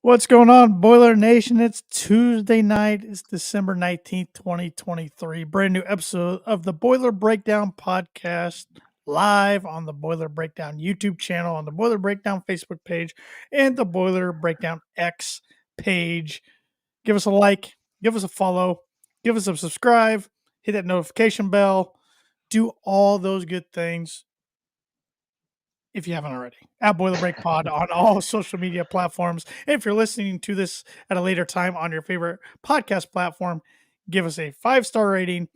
What's going on, Boiler Nation? It's Tuesday night. It's December 19th, 2023. Brand new episode of the Boiler Breakdown podcast live on the Boiler Breakdown YouTube channel, on the Boiler Breakdown Facebook page, and the Boiler Breakdown X page. Give us a like, give us a follow, give us a subscribe, hit that notification bell, do all those good things if you haven't already, at Boiler Break Pod on all social media platforms. And if you're listening to this at a later time on your favorite podcast platform, give us a 5-star rating,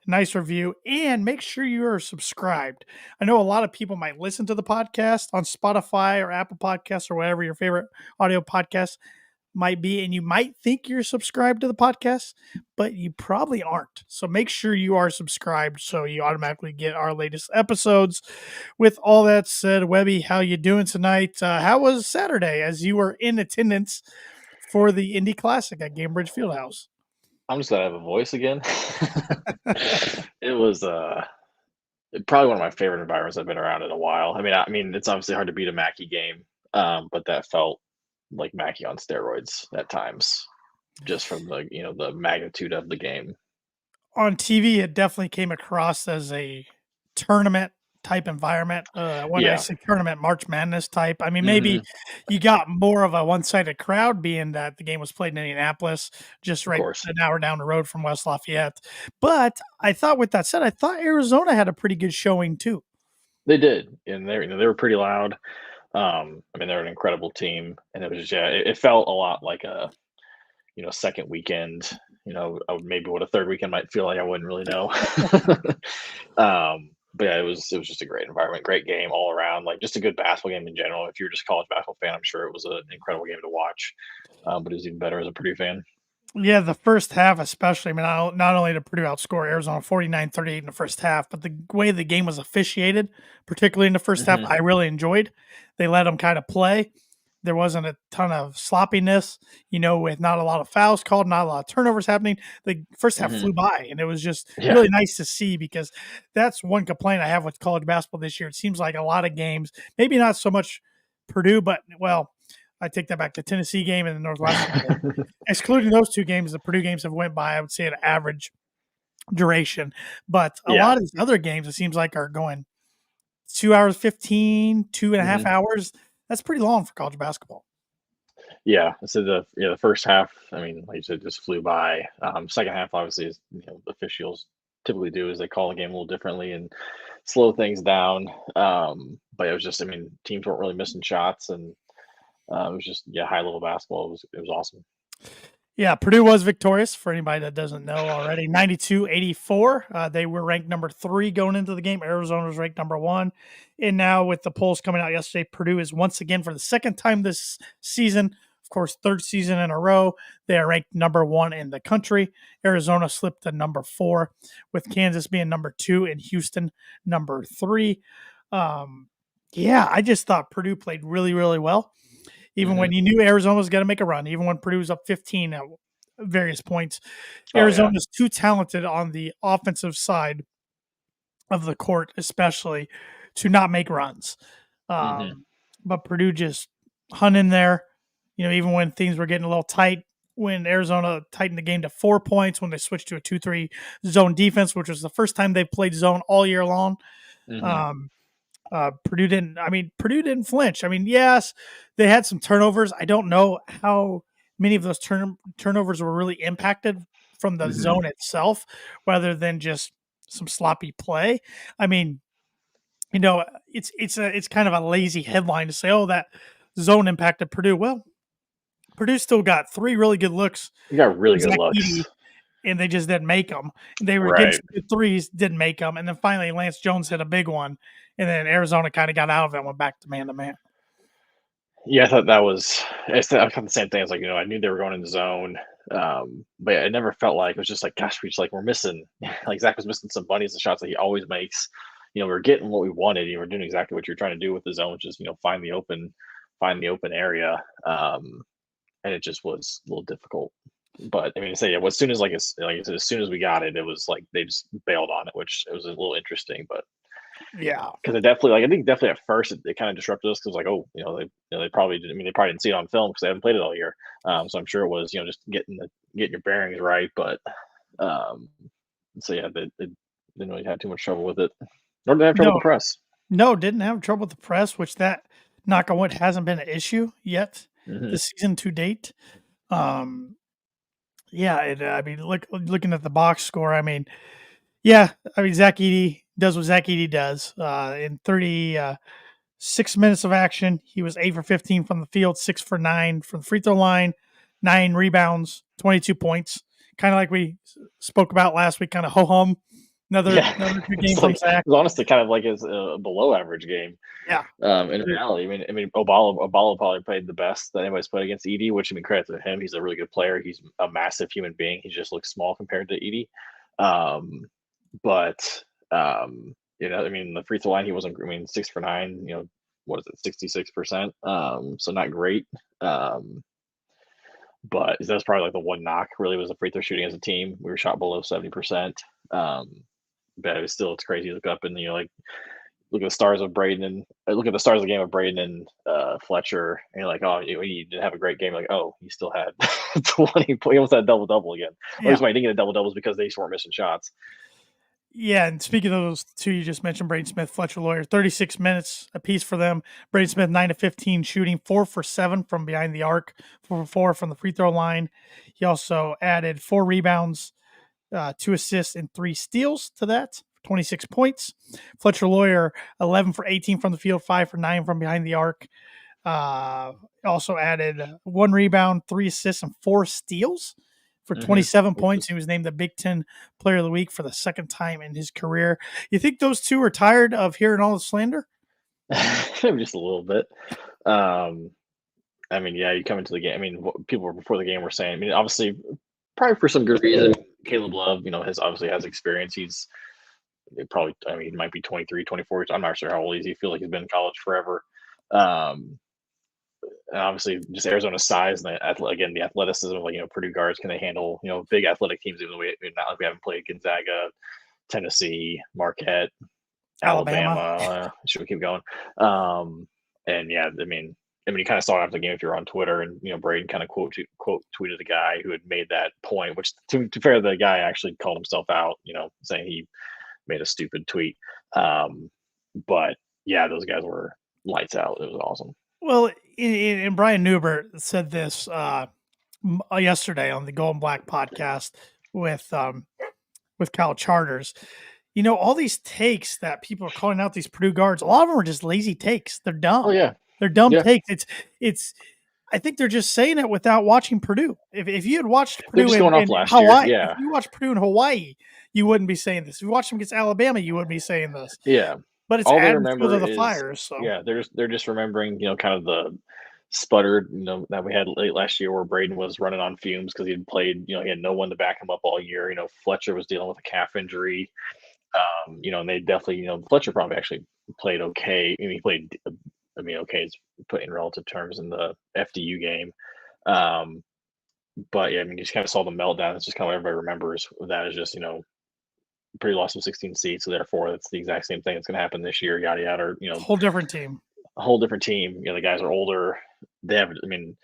nice review, and make sure you are subscribed. I know a lot of people might listen to the podcast on Spotify or Apple Podcasts or whatever your favorite audio podcast might be, and you might think you're subscribed to the podcast, but you probably aren't. So make sure you are subscribed so you automatically get our latest episodes. With all that said, Webby, how you doing tonight? How was Saturday as you were in attendance for the Indy Classic at Cambridge Fieldhouse? I'm just gonna have a voice again. It was probably one of my favorite environments I've been around in a while. I mean, it's obviously hard to beat a Mackey game, but that felt like Mackey on steroids at times, just from the magnitude of the game. On TV, it definitely came across as a tournament type environment. When I Yeah. say tournament, March Madness type, I mean, maybe Hmm. you got more of a one-sided crowd being that the game was played in Indianapolis, just Of right course, an hour down the road from West Lafayette. But I thought, with that said, I thought Arizona had a pretty good showing too. they did, and they were pretty loud. I mean, they're an incredible team, and it was just, yeah, it felt a lot like a second weekend. Maybe what a third weekend might feel like. I wouldn't really know. But yeah, it was just a great environment, great game all around. Like, just a good basketball game in general. If you're just a college basketball fan, I'm sure it was an incredible game to watch. But it was even better as a Purdue fan. Yeah, the first half especially, I mean, not only did Purdue outscore Arizona 49-38 in the first half, but the way the game was officiated, particularly in the first half, Hmm. I really enjoyed. They let them kind of play. There wasn't a ton of sloppiness, with not a lot of fouls called, not a lot of turnovers happening. The first half Hmm. flew by, and it was just Yeah. really nice to see, because that's one complaint I have with college basketball this year. It seems like a lot of games, maybe not so much Purdue, but, well, I take that back. The Tennessee game and the Northwestern game, excluding those two games, the Purdue games have went by, I would say, at an average duration. But a Yeah. lot of these other games, it seems like, are going 2 hours 15, 2.5 Hmm. hours. That's pretty long for college basketball. Yeah. So the first half, I mean, like you said, just flew by. Second half, obviously, is officials typically do is they call the game a little differently and slow things down. But it was just, I mean, teams weren't really missing shots, and it was just, yeah, high level basketball. It was awesome. Yeah, Purdue was victorious, for anybody that doesn't know already, 92-84. They were ranked number 3 going into the game. Arizona was ranked number 1. And now, with the polls coming out yesterday, Purdue is once again, for the second time this season, of course, third season in a row, they are ranked number 1 in the country. Arizona slipped to number 4, with Kansas being number 2 and Houston number 3. Um, yeah, I just thought Purdue played really, really well. Even Hmm. when you knew Arizona was going to make a run, even when Purdue was up 15 at various points, Oh yeah. Arizona is too talented on the offensive side of the court, especially, to not make runs. Hmm. But Purdue just hung in there, even when things were getting a little tight. When Arizona tightened the game to 4 points, when they switched to a 2-3 zone defense, which was the first time they've played zone all year long. Hmm. Um, Purdue didn't. I mean, Purdue didn't flinch. I mean, yes, they had some turnovers. I don't know how many of those turnovers were really impacted from the Hmm. zone itself, rather than just some sloppy play. I mean, it's kind of a lazy headline to say, "Oh, that zone impacted Purdue." Well, Purdue still got 3 really good looks You got really from good Zach looks. Edey, and they just didn't make them. They were getting Right. some good threes, didn't make them, and then finally Lance Jones hit a big one, and then Arizona kind of got out of it and went back to man to man. Yeah, I thought that was. I thought the same thing. It's like, I knew they were going in the zone, but yeah, it never felt like it was just like, gosh, we're missing. Like, Zach was missing some bunnies and shots that he always makes. We were getting what we wanted. You were doing exactly what you're trying to do with the zone, which is find the open area. And it just was a little difficult. But I mean, say, yeah, well, as soon as like I said, as soon as we got it, it was like they just bailed on it, which it was a little interesting. But Yeah. Because it definitely, like, I think definitely at first it kind of disrupted us because like, oh, they probably didn't. I mean, they probably didn't see it on film because they haven't played it all year. So I'm sure it was just getting your bearings right. But um, so yeah, they didn't really have too much trouble with it. Nor did they have trouble with No, the press. no, didn't have trouble with the press, which that knock on wood hasn't been an issue yet Hmm. this season to date. Um, yeah, I mean, looking at the box score, I mean, yeah, I mean, Zach Edey does what Zach Edey does. In 36 minutes of action, he was 8 for 15 from the field, 6 for 9 from the free throw line, 9 rebounds, 22 points. Kind of like we spoke about last week, kind of ho hum. Yeah, Another good it's game like from Zach. it's honestly kind of like his below average game. Yeah. In reality, I mean, Obala probably played the best that anybody's played against Edie, which I mean, credit to him. He's a really good player. He's a massive human being. He just looks small compared to Edie. Um, but I mean, the free throw line, he wasn't. I mean, 6 for 9. What is it, 66%? So not great. But that's probably like the one knock. Really, was the free throw shooting as a team. We were shot below 70%. But it's crazy to look up and like look at the stars of Braden and look at the stars of the game of Braden and Fletcher, and you're like, oh, you didn't have a great game. Like, oh, he still had 20. He almost had a double double again. Or at Yeah. least why he didn't get a double double is because they just weren't missing shots. Yeah, and speaking of those two you just mentioned, Braden Smith, Fletcher Lawyer, 36 minutes apiece for them. Braden Smith, 9 to 15 shooting, 4 for 7 from behind the arc, 4 for 4 from the free throw line. He also added 4 rebounds, 2 assists, and 3 steals to that, 26 points. Fletcher Lawyer, 11 for 18 from the field, 5 for 9 from behind the arc. Uh, Also added 1 rebound, 3 assists, and 4 steals for Mm-hmm. 27 points. He was named the Big Ten Player of the Week for the second time in his career. You think those two are tired of hearing all the slander? Just a little bit. Um, I mean, yeah, you come into the game. I mean, what people before the game were saying. I mean, obviously, probably for some good reason. Caleb Love, has obviously has experience. He's probably. I mean, he might be 23, 24. I'm not sure how old he is. He feels like he's been in college forever. Um, and obviously, just Arizona's size and again the athleticism of Purdue guards, can they handle big athletic teams? Even though not like we haven't played Gonzaga, Tennessee, Marquette, Alabama. Alabama. Should we keep going? And yeah, I mean, you kind of saw it after the game if you're on Twitter, and Braden kind of quote tweeted a guy who had made that point. Which, to fair, the guy actually called himself out, saying he made a stupid tweet. But yeah, those guys were lights out. It was awesome. Well, and Brian Newbert said this yesterday on the Gold and Black podcast with Kyle Charters. All these takes that people are calling out these Purdue guards, a lot of them are just lazy takes. They're Oh dumb. yeah, They're dumb yeah. takes. It's. I think they're just saying it without watching Purdue. If you had watched They're Purdue just going off in last year. Hawaii, if Yeah, you watched Purdue in Hawaii, you wouldn't be saying this. If you watched them against Alabama, you wouldn't be saying this. yeah. But it's All they adding fuel remember to the is, fire. So yeah, they're just remembering kind of the sputtered that we had late last year where Braden was running on fumes because he had played, he had no one to back him up all year. Fletcher was dealing with a calf injury. And they definitely, Fletcher probably actually played okay. I mean, he played, I mean, okay is put in relative terms in the FDU game. Um, but yeah, I mean, you just kind of saw the meltdown. It's just kind of what everybody remembers. That is just, Purdue lost some 16 seats, so therefore it's the exact same thing that's going to happen this year. Yada yada. Or, whole different team. a whole different team. The guys are older. They have. I mean,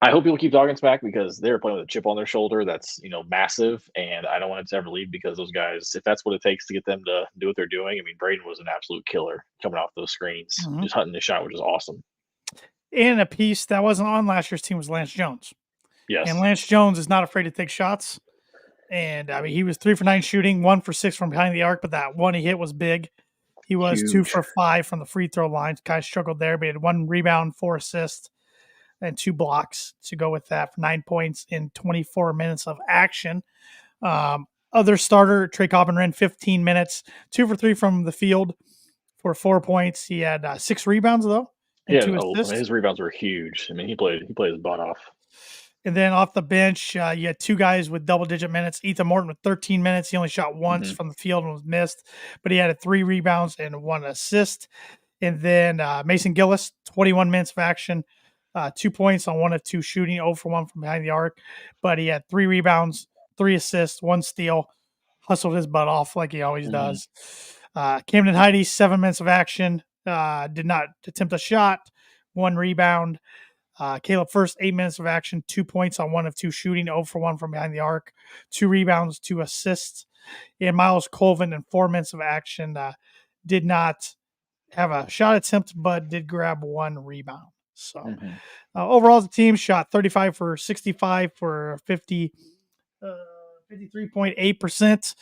I hope people keep Dawkins back because they're playing with a chip on their shoulder that's massive, and I don't want it to ever leave because those guys, if that's what it takes to get them to do what they're doing. I mean, Braden was an absolute killer coming off those screens, just hunting the shot, which is awesome. And a piece that wasn't on last year's team was Lance Jones. And Yes, Lance Jones is not afraid to take shots. And I mean, he was 3 for 9 shooting, 1 for 6 from behind the arc, but that one he hit was big. He was 2 huge. for 5 from the free throw line. Kind of struggled there, but he had 1 rebound, 4 assists, and 2 blocks to go with that for 9 points in 24 minutes of action. Other starter, Trey Cobbin ran 15 minutes, 2 for 3 from the field for 4 points. He had 6 rebounds, though, and Yeah, 2 I mean, assists. his rebounds were huge. I mean, he played his butt off. And then off the bench, you had 2 guys with double-digit minutes. Ethan Morton with 13 minutes. He only shot once from the field and was missed, but he had 3 rebounds and 1 assist. And then Mason Gillis, 21 minutes of action, 2 points on 1 of 2 shooting, 0 for 1 from behind the arc. But he had 3 rebounds, 3 assists, 1 steal, hustled his butt off like he always does. Camden Heidi, 7 minutes of action, did not attempt a shot, 1 rebound. Caleb First, 8 minutes of action, 2 points on 1 of 2 shooting, 0 for 1 from behind the arc, 2 rebounds, 2 assists. And Miles Colvin, in 4 minutes of action, did not have a shot attempt, but did grab 1 rebound. So overall, the team shot 35 for 65 for 53.8%.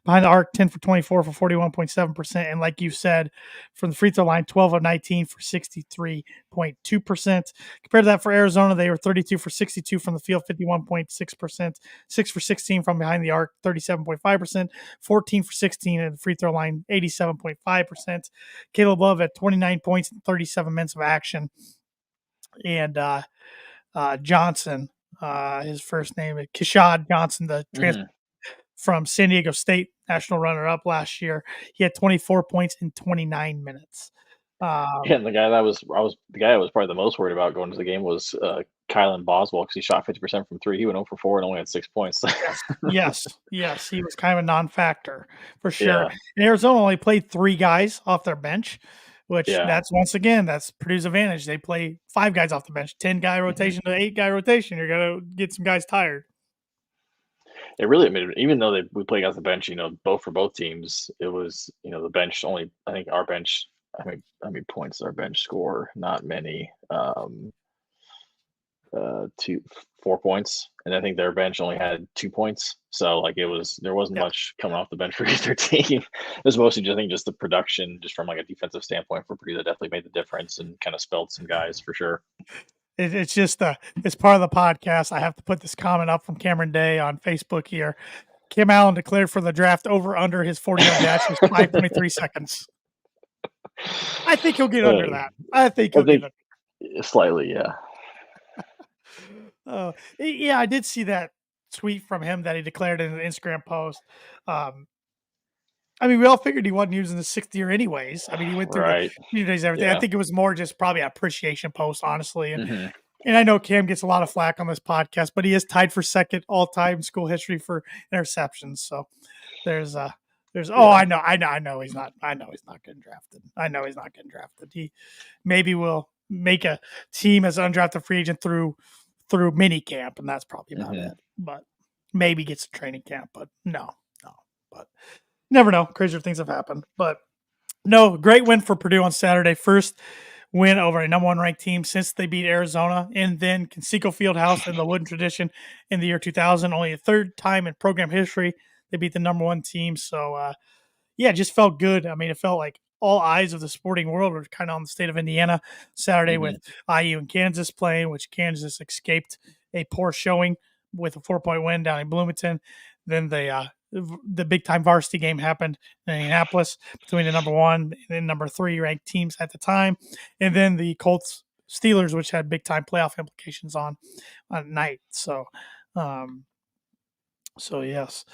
Behind the arc, 10 for 24 for 41.7%. And like you said, from the free throw line, 12 of 19 for 63.2%. Compared to that for Arizona, they were 32 for 62 from the field, 51.6%. 6 for 16 from behind the arc, 37.5%. 14 for 16 at the free throw line, 87.5%. Caleb Love at 29 points and 37 minutes of action. And Johnson, his first name is Kishad Johnson, the transfer from San Diego State, national runner-up last year. He had 24 points in 29 minutes. And the guy I was probably the most worried about going to the game was Kylan Boswell, because he shot 50% from 3. He went 0 for 4 and only had 6 points. Yes. He was kind of a non-factor for sure. Yeah. And Arizona only played 3 guys off their bench, which that's Purdue's advantage. They play 5 guys off the bench, 10-guy rotation to 8-guy rotation. You're going to get some guys tired. It really, I mean, even though we played off the bench, both for both teams, it was, the bench only, I think our bench, how many points did our bench score? Not many. 4 points, and I think their bench only had 2 points. So there wasn't much coming off the bench for either team. It was mostly just the production, just from a defensive standpoint for Purdue, that definitely made the difference and kind of spelled some guys for sure. It's just it's part of the podcast. I have to put this comment up from Cameron Day on Facebook here. Kim Allen declared for the draft over under his 40-yard dash was 5.3 seconds. I think he'll get under that. I think he'll get under. Slightly, yeah. Yeah, I did see that tweet from him that he declared in an Instagram post. I mean, we all figured he wasn't using the 6th year anyways. I mean, he went through the few days, everything. Yeah. I think it was more just probably an appreciation post, honestly. And and I know Cam gets a lot of flack on this podcast, but he is tied for second all-time school history for interceptions. So I know he's not getting drafted. I know he's not getting drafted. He maybe will make a team as an undrafted free agent through mini camp, and that's probably about it. But maybe gets a training camp, but no. But never know. Crazier things have happened. But no, great win for Purdue on Saturday. First win over a number 1 ranked team since they beat Arizona and then Conseco Fieldhouse in the Wooden tradition in the year 2000. Only a 3rd time in program history they beat the number 1 team. So, it just felt good. I mean, it felt like all eyes of the sporting world were kind of on the state of Indiana Saturday with IU and Kansas playing, which Kansas escaped a poor showing with a 4-point win down in Bloomington. Then the big time varsity game happened in Indianapolis between the number 1 and number 3 ranked teams at the time. And then the Colts Steelers, which had big time playoff implications on night. So, yes.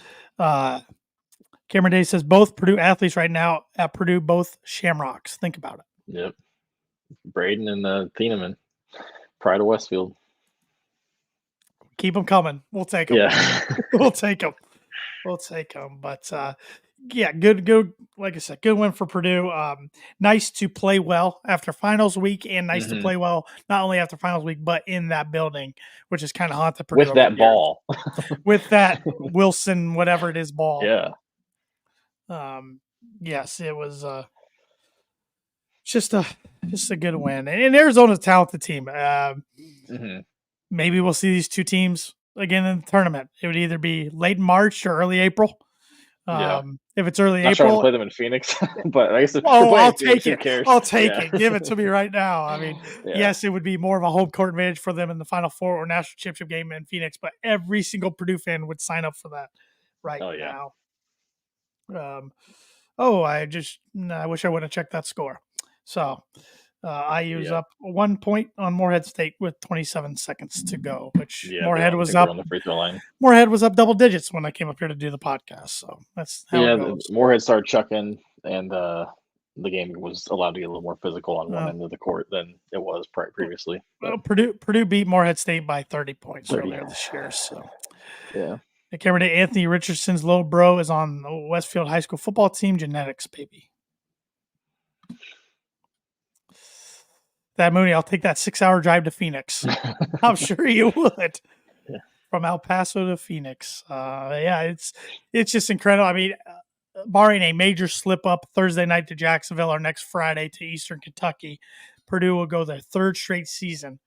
Cameron Day says both Purdue athletes right now at Purdue, both Shamrocks. Think about it. Yep. Braden and Thieneman, pride of Westfield. Keep them coming. We'll take them. Yeah. We'll take them. But good. Like I said, good win for Purdue. Nice to play well after finals week, and nice to play well not only after finals week, but in that building, which is kind of haunted Purdue with that ball, with that Wilson, whatever it is, ball. Yeah. Yes, it was just a good win. And Arizona's a talented team. Maybe we'll see these 2 teams again in the tournament. It would either be late March or early April. If it's early April, sure to play them in Phoenix, but I guess I'll take it. I'll take it. Give it to me right now. I mean, yes, it would be more of a home court advantage for them in the Final Four or national championship game in Phoenix, but every single Purdue fan would sign up for that now. I wish I would have checked that score. So IU's up 1 point on Morehead State with 27 seconds to go, which Morehead was up on the free throw line. Morehead was up double digits when I came up here to do the podcast. So that's how it goes. Morehead started chucking, and the game was allowed to get a little more physical on one end of the court than it was previously. Well, Purdue beat Morehead State by 30 points earlier this year. So The camera day, Anthony Richardson's little bro is on the Westfield High School football team. Genetics, baby. That Mooney, I'll take that 6-hour drive to Phoenix. I'm sure you would. Yeah. From El Paso to Phoenix. Yeah, it's just incredible. I mean, barring a major slip up Thursday night to Jacksonville or next Friday to Eastern Kentucky, Purdue will go their third straight season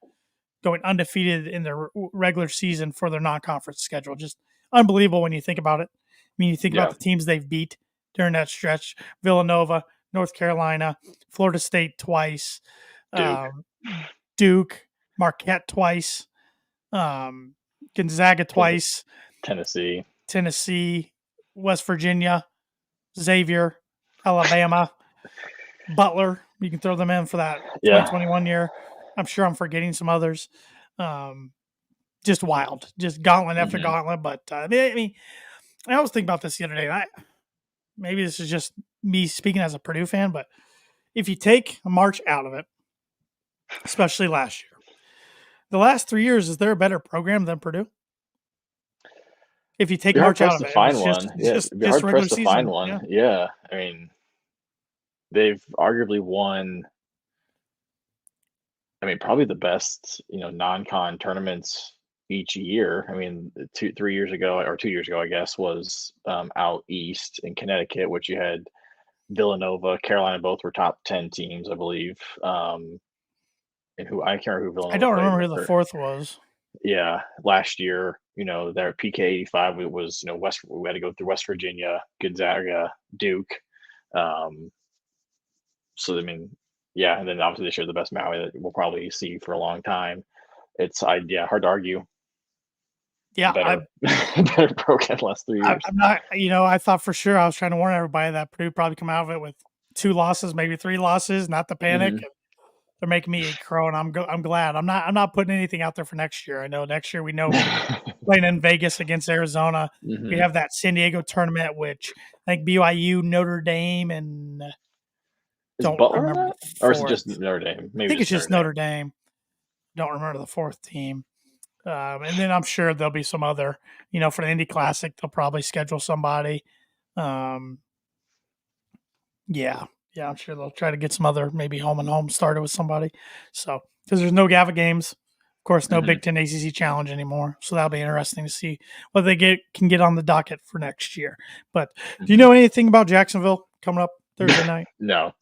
going undefeated in their regular season for their non-conference schedule. Just unbelievable when you think about it. I mean, you think about the teams they've beat during that stretch: Villanova, North Carolina, Florida State twice, Duke, Marquette twice, Gonzaga twice, Tennessee, West Virginia, Xavier, Alabama, Butler. You can throw them in for that 2021 year. I'm sure I'm forgetting some others. Just wild, just gauntlet after gauntlet. But I mean, I was thinking about this the other day. Maybe this is just me speaking as a Purdue fan, but if you take March out of it, especially last year, the last 3 years, is there a better program than Purdue? If you take March out of it, find one. It'd be hard pressed to find one. Yeah, I mean, they've arguably won. I mean, probably the best, non-con tournaments each year. I mean, 2 years ago, I guess, was out east in Connecticut, which you had Villanova, Carolina, both were top 10 teams, I believe. And I can't remember who Villanova. I don't remember who the fourth was. Yeah, last year, their PK 85 was, we had to go through West Virginia, Gonzaga, Duke. So I mean, yeah, and then obviously this year the best Maui that we'll probably see for a long time. It's hard to argue. Yeah, better program last 3 years. I'm not, I thought for sure, I was trying to warn everybody that Purdue probably come out of it with 2 losses, maybe 3 losses, not to panic. They're making me eat crow, and I'm glad. I'm not putting anything out there for next year. I know next year we know playing in Vegas against Arizona. We have that San Diego tournament, which I think BYU, Notre Dame, and don't remember the fourth. Or is it just Notre Dame? Maybe I think it's just Notre Dame. Don't remember the fourth team. And then I'm sure there'll be some other, for the Indy Classic, they'll probably schedule somebody. Yeah, I'm sure they'll try to get some other maybe home started with somebody. So, because there's no GAVA games, of course, no Big Ten ACC Challenge anymore. So that'll be interesting to see what they can get on the docket for next year. But do you know anything about Jacksonville coming up Thursday night? No,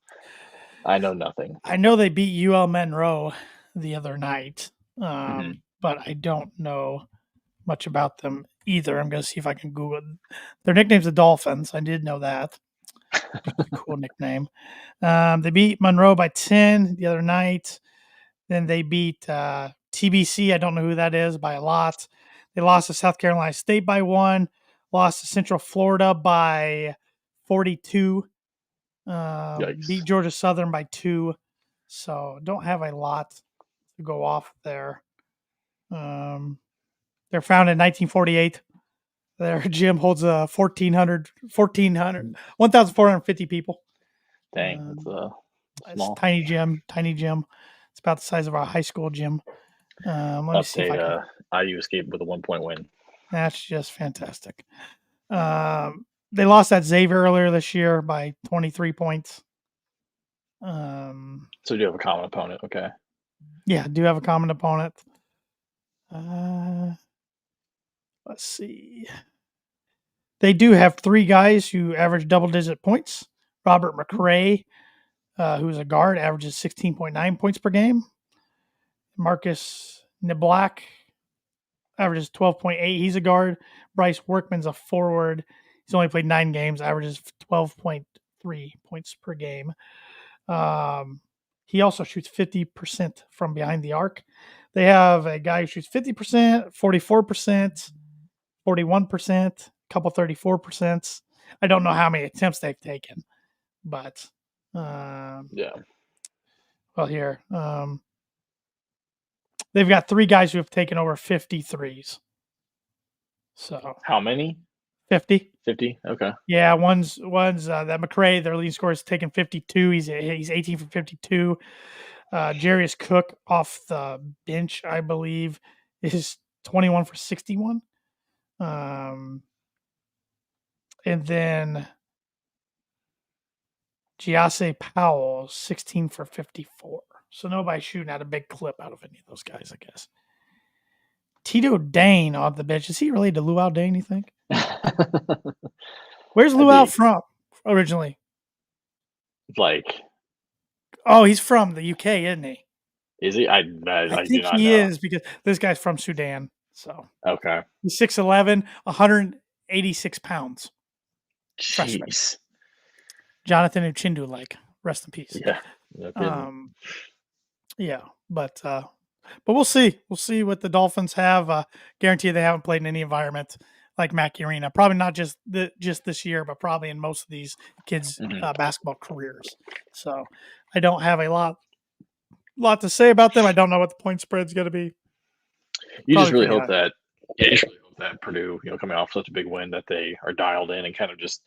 I know nothing. I know they beat UL Monroe the other night, but I don't know much about them either. I'm going to see if I can Google it. Their nickname's the Dolphins. I did know that. Cool nickname. They beat Monroe by 10 the other night. Then they beat TBC. I don't know who that is, by a lot. They lost to South Carolina State by 1. Lost to Central Florida by 42. Beat Georgia Southern by 2. So don't have a lot to go off there. They're founded in 1948. Their gym holds 1,450 people. Dang, that's small. Tiny gym. It's about the size of our high school gym. Let me see if I can. IU escaped with a 1-point win. That's just fantastic. They lost at Xavier earlier this year by 23 points. So do you have a common opponent? Okay. Yeah, do have a common opponent. Let's see. They do have 3 guys who average double-digit points. Robert McRae, who's a guard, averages 16.9 points per game. Marcus Niblack averages 12.8. He's a guard. Bryce Workman's a forward. He's only played 9 games, averages 12.3 points per game. He also shoots 50% from behind the arc. They have a guy who shoots 50%, 44%, 41%, a couple 34%. I don't know how many attempts they've taken, but yeah. Well, here they've got 3 guys who have taken over 53s. So how many? 50. 50. Okay. Yeah, one's that McRae, their leading scorer, is taking 52. He's 18 for 52. Jarius Cook off the bench, I believe, is 21 for 61. And then Giasse Powell, 16 for 54. So nobody's shooting out a big clip out of any of those guys, I guess. Tito Dane off the bench. Is he related to Luau Dane, you think? Where's Luau from originally? Like, oh, he's from the UK, isn't he? Is he? I think do not he know. is because this guy's from Sudan. So Okay. he's 6'11", 186 pounds. Freshman. Jeez. Jonathan Uchindu, like, rest in peace. Yeah. No kidding. Yeah, but we'll see. We'll see what the Dolphins have. Guarantee they haven't played in any environment like Mackey Arena. Probably not just this year, but probably in most of these kids' basketball careers. So I don't have a lot to say about them. I don't know what the point spread's going to be. You just really hope that, Purdue, coming off such a big win, that they are dialed in and kind of just,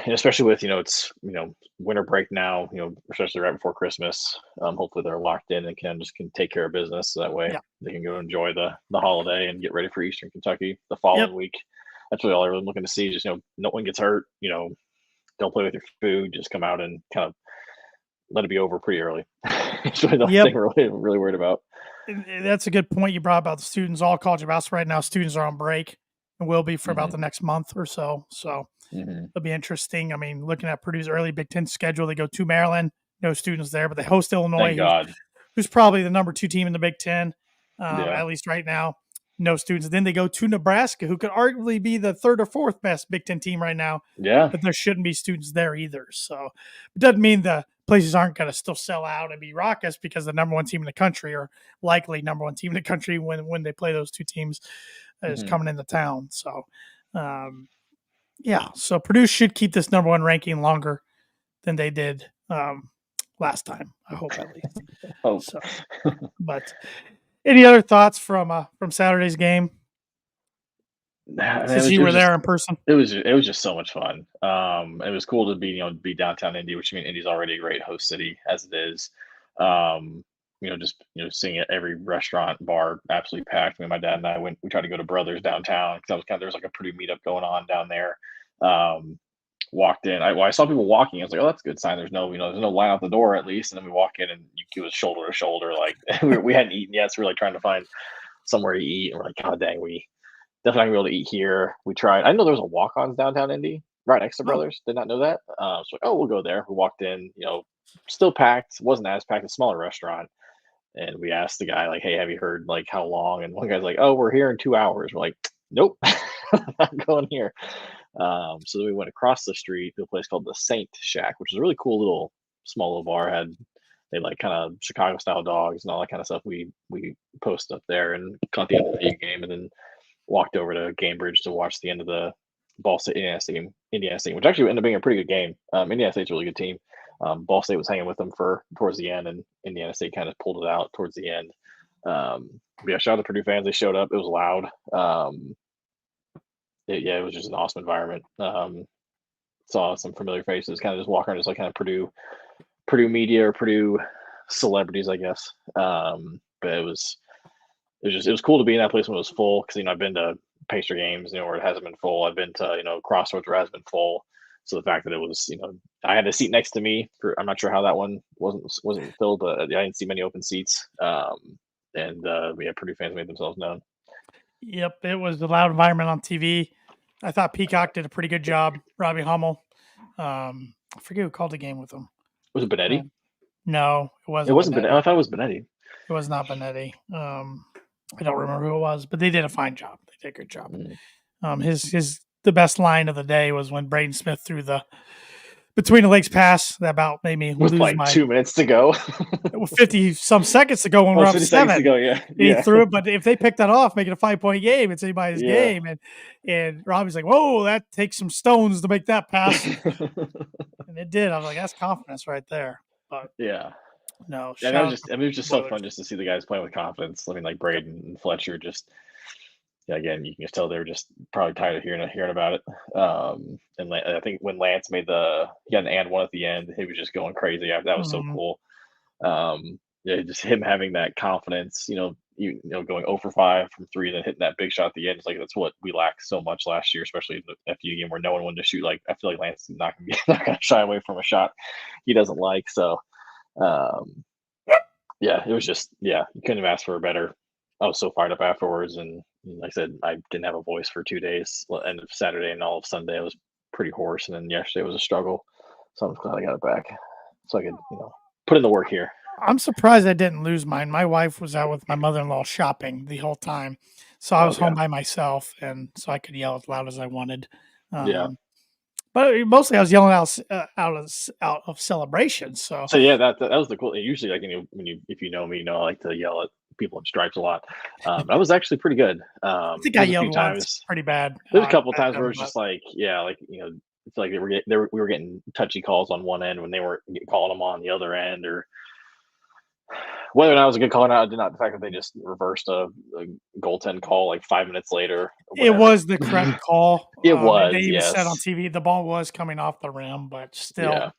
especially with, it's, winter break now, especially right before Christmas. Hopefully they're locked in and can take care of business. So that way they can go enjoy the holiday and get ready for Eastern Kentucky the following week. That's really all I'm really looking to see. Just, no one gets hurt, don't play with your food, just come out and kind of let it be over pretty early. It's really the thing we're really worried about. That's a good point you brought about the students. All college basketball right now, students are on break and will be for about the next month or so. So it'll be interesting. I mean, looking at Purdue's early Big Ten schedule, they go to Maryland, no students there, but they host Illinois, who's probably the number 2 team in the Big Ten, at least right now. No students. Then they go to Nebraska, who could arguably be the 3rd or 4th best Big Ten team right now. Yeah. But there shouldn't be students there either. So it doesn't mean the places aren't going to still sell out and be raucous, because the number 1 team in the country, or likely number 1 team in the country when they play those 2 teams, is coming into town. So, so Purdue should keep this number 1 ranking longer than they did last time. I hope, at least. So, but any other thoughts from Saturday's game? Since you were there in person, it was just so much fun. It was cool to be downtown Indy, which, I mean, Indy's already a great host city as it is. Seeing every restaurant, bar absolutely packed. I mean, my dad and I we tried to go to Brothers downtown because there was like a Purdue meetup going on down there. Walked in. I saw people walking. I was like, oh, that's a good sign. There's no line out the door at least. And then we walk in and it was shoulder to shoulder. Like we hadn't eaten yet, so we're like trying to find somewhere to eat. And we're like, God dang, we definitely not gonna be able to eat here. We tried. I know there was a walk-ons downtown Indy right next to Brothers. Did not know that. So we'll go there. We walked in. Still packed. Wasn't as packed. A smaller restaurant. And we asked the guy, like, hey, have you heard, like, how long? And one guy's like, oh, we're here in 2 hours. We're like, nope, not going here. So then we went across the street to a place called the Saint Shack, which is a really cool little small little bar. They like kind of Chicago style dogs and all that kind of stuff. We posted up there and caught the end of the game, and then walked over to Cambridge to watch the end of the Ball State Indiana State, which actually ended up being a pretty good game. Indiana State's a really good team. Ball State was hanging with them towards the end, and Indiana State kind of pulled it out towards the end. Shout out to Purdue fans. They showed up. It was loud. It was just an awesome environment. Saw some familiar faces, kind of just walking around, just like kind of Purdue media or Purdue celebrities, I guess. But it was cool to be in that place when it was full, because I've been to Pacer games, where it hasn't been full. I've been to Crossroads where it has been full. So the fact that it was, I had a seat next to me. I'm not sure how that one wasn't filled, but I didn't see many open seats. Purdue fans made themselves known. Yep, it was a loud environment on TV. I thought Peacock did a pretty good job. Robbie Hummel. I forget who called the game with him. Was it Benetti? No, it wasn't. It wasn't Benetti. I thought it was Benetti. It was not Benetti. I don't remember who it was, but they did a fine job. They did a good job. The best line of the day was when Braden Smith threw the between the legs pass that about made me lose like 2 minutes to go. 50 some seconds to go when we're up 7. Yeah. He threw it, but if they pick that off, make it a 5-point game, it's anybody's game. And Robbie's like, whoa, that takes some stones to make that pass. And it did. I was like, that's confidence right there. But no. It was just so fun just to see the guys playing with confidence. I mean, like Braden and Fletcher just, again, you can just tell they were just probably tired of hearing about it. And I think when Lance made he had an and one at the end, he was just going crazy. That was so cool. Just him having that confidence, going 0 for 5 from three, and then hitting that big shot at the end. It's like that's what we lacked so much last year, especially in the FU game where no one wanted to shoot. Like I feel like Lance is not gonna be not gonna shy away from a shot he doesn't like. So um, yeah, it was just you couldn't have asked for a better. I was so fired up afterwards, and like I said, I didn't have a voice for 2 days. Well, end of Saturday and all of Sunday, I was pretty hoarse, and then yesterday was a struggle. So I'm glad I got it back, so I could put in the work here. I'm surprised I didn't lose mine. My wife was out with my mother-in-law shopping the whole time, so I was Okay. home by myself, and so I could yell as loud as I wanted. Yeah. But mostly I was yelling out of celebration. So So yeah, that was the cool. Usually, like when you if you know me, I like to yell at people in stripes a lot. That was actually pretty good. I think I There's a yelled few once times. pretty bad There's a at couple times where them, it's but just like like it's like we were getting touchy calls on one end when they weren't calling them on the other end, or whether or not it was a good call or not, did not the fact that they just reversed a goaltend call like 5 minutes later or it whatever. was the correct call. It They was, even said on yes, TV the ball was coming off the rim, but still, yeah,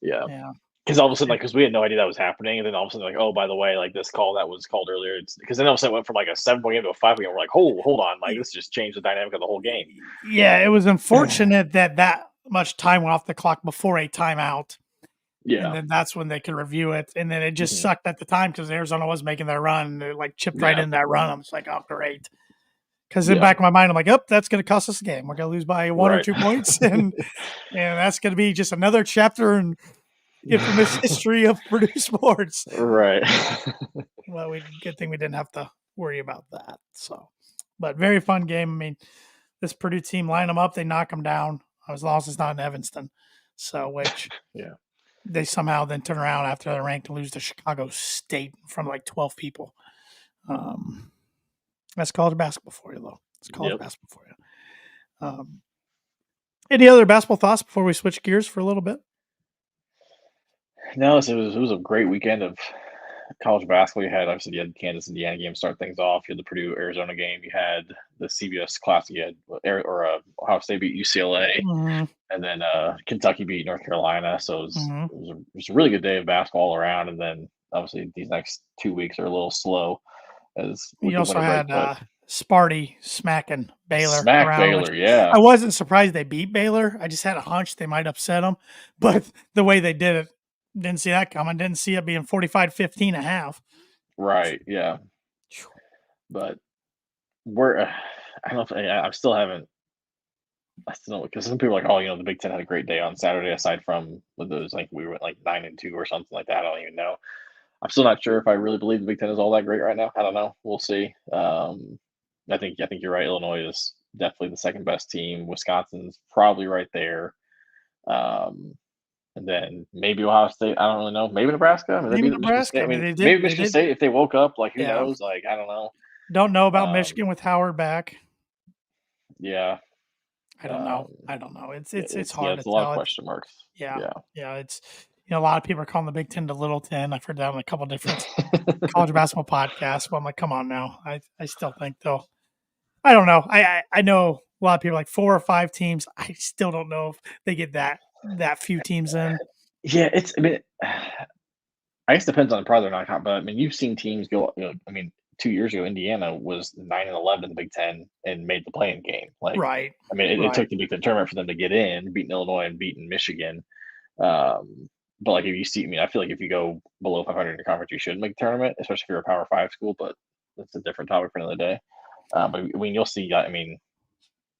yeah. yeah. Because all of a sudden, like, because we had no idea that was happening, and then all of a sudden, like, oh, by the way, like this call that was called earlier, it's because then all of a sudden it went from like a 7 point game to a 5 point game. We're like, hold on, like this just changed the dynamic of the whole game. Yeah, it was unfortunate that much time went off the clock before a timeout, and Yeah, then that's when they could review it, and then it just hmm sucked at the time because Arizona was making their run, and it, like, chipped right yeah, in that run. I'm just like, "Oh, great." Because in the yeah, back of my mind, I'm like, "Oh, that's gonna cost us a game. We're gonna lose by 1 or right, 2 points, and that's gonna be just another chapter in infamous history of Purdue sports." right. Well, good thing we didn't have to worry about that, so but very fun game. I mean, this Purdue team, line them up, they knock them down, as long as it's not in Evanston. So, which Yeah, they somehow then turn around after they're ranked and lose to Chicago State from like 12 people. Um, that's college basketball for you, though. It's college yep. basketball for you. Any other basketball thoughts before we switch gears for a little bit? No, so it was a great weekend of college basketball. You had obviously the Kansas Indiana game start things off. You had the Purdue Arizona game. You had the CBS Classic. You had Ohio State beat UCLA, Mm-hmm. and then Kentucky beat North Carolina. So Mm-hmm. it was a really good day of basketball all around. And then obviously these next 2 weeks are a little slow as with You the also winter break, had but Sparty smacking Baylor smack around, which Baylor, yeah, I wasn't surprised they beat Baylor. I just had a hunch they might upset them, but the way they did it, didn't see that coming. Didn't see it being 45-15 a half. right, yeah. But we're I don't know if I still haven't. I still don't because some people are like, oh, the Big Ten had a great day on Saturday. Aside from with those, like we went like 9-2 or something like that. I don't even know. I'm still not sure if I really believe the Big Ten is all that great right now. I don't know. We'll see. I think you're right. Illinois is definitely the second best team. Wisconsin's probably right there. Um, and then maybe Ohio State. I don't really know. Maybe Nebraska. I mean, Maybe maybe Michigan Nebraska. State. I I mean, mean, maybe they Michigan did. State if they woke up. Like who Yeah. knows? Like I don't know. Don't know about Um, Michigan with Howard back. yeah. I don't know. Um, I don't know. It's it's hard to it's a lot of tell. question marks. Yeah, Yeah. yeah. A lot of people are calling the Big Ten the Little Ten. I've heard that on a couple different college basketball podcasts. But I'm like, come on now. I still think though. I don't know. I know a lot of people like 4 or 5 teams. I still don't know if they get that few teams in. Yeah, I mean, I guess it depends on probably not, but I mean, you've seen teams go. I mean, 2 years ago, Indiana was 9-11 in the Big Ten and made the playing game. Like, Right. I mean, it Right. took the Big Ten tournament for them to get in, beating Illinois and beating Michigan. But like, if you see, I mean, I feel like if you go below 500 in your conference, you should make the tournament, especially if you're a Power Five school. But that's a different topic for another day. But I mean, you'll see. I mean,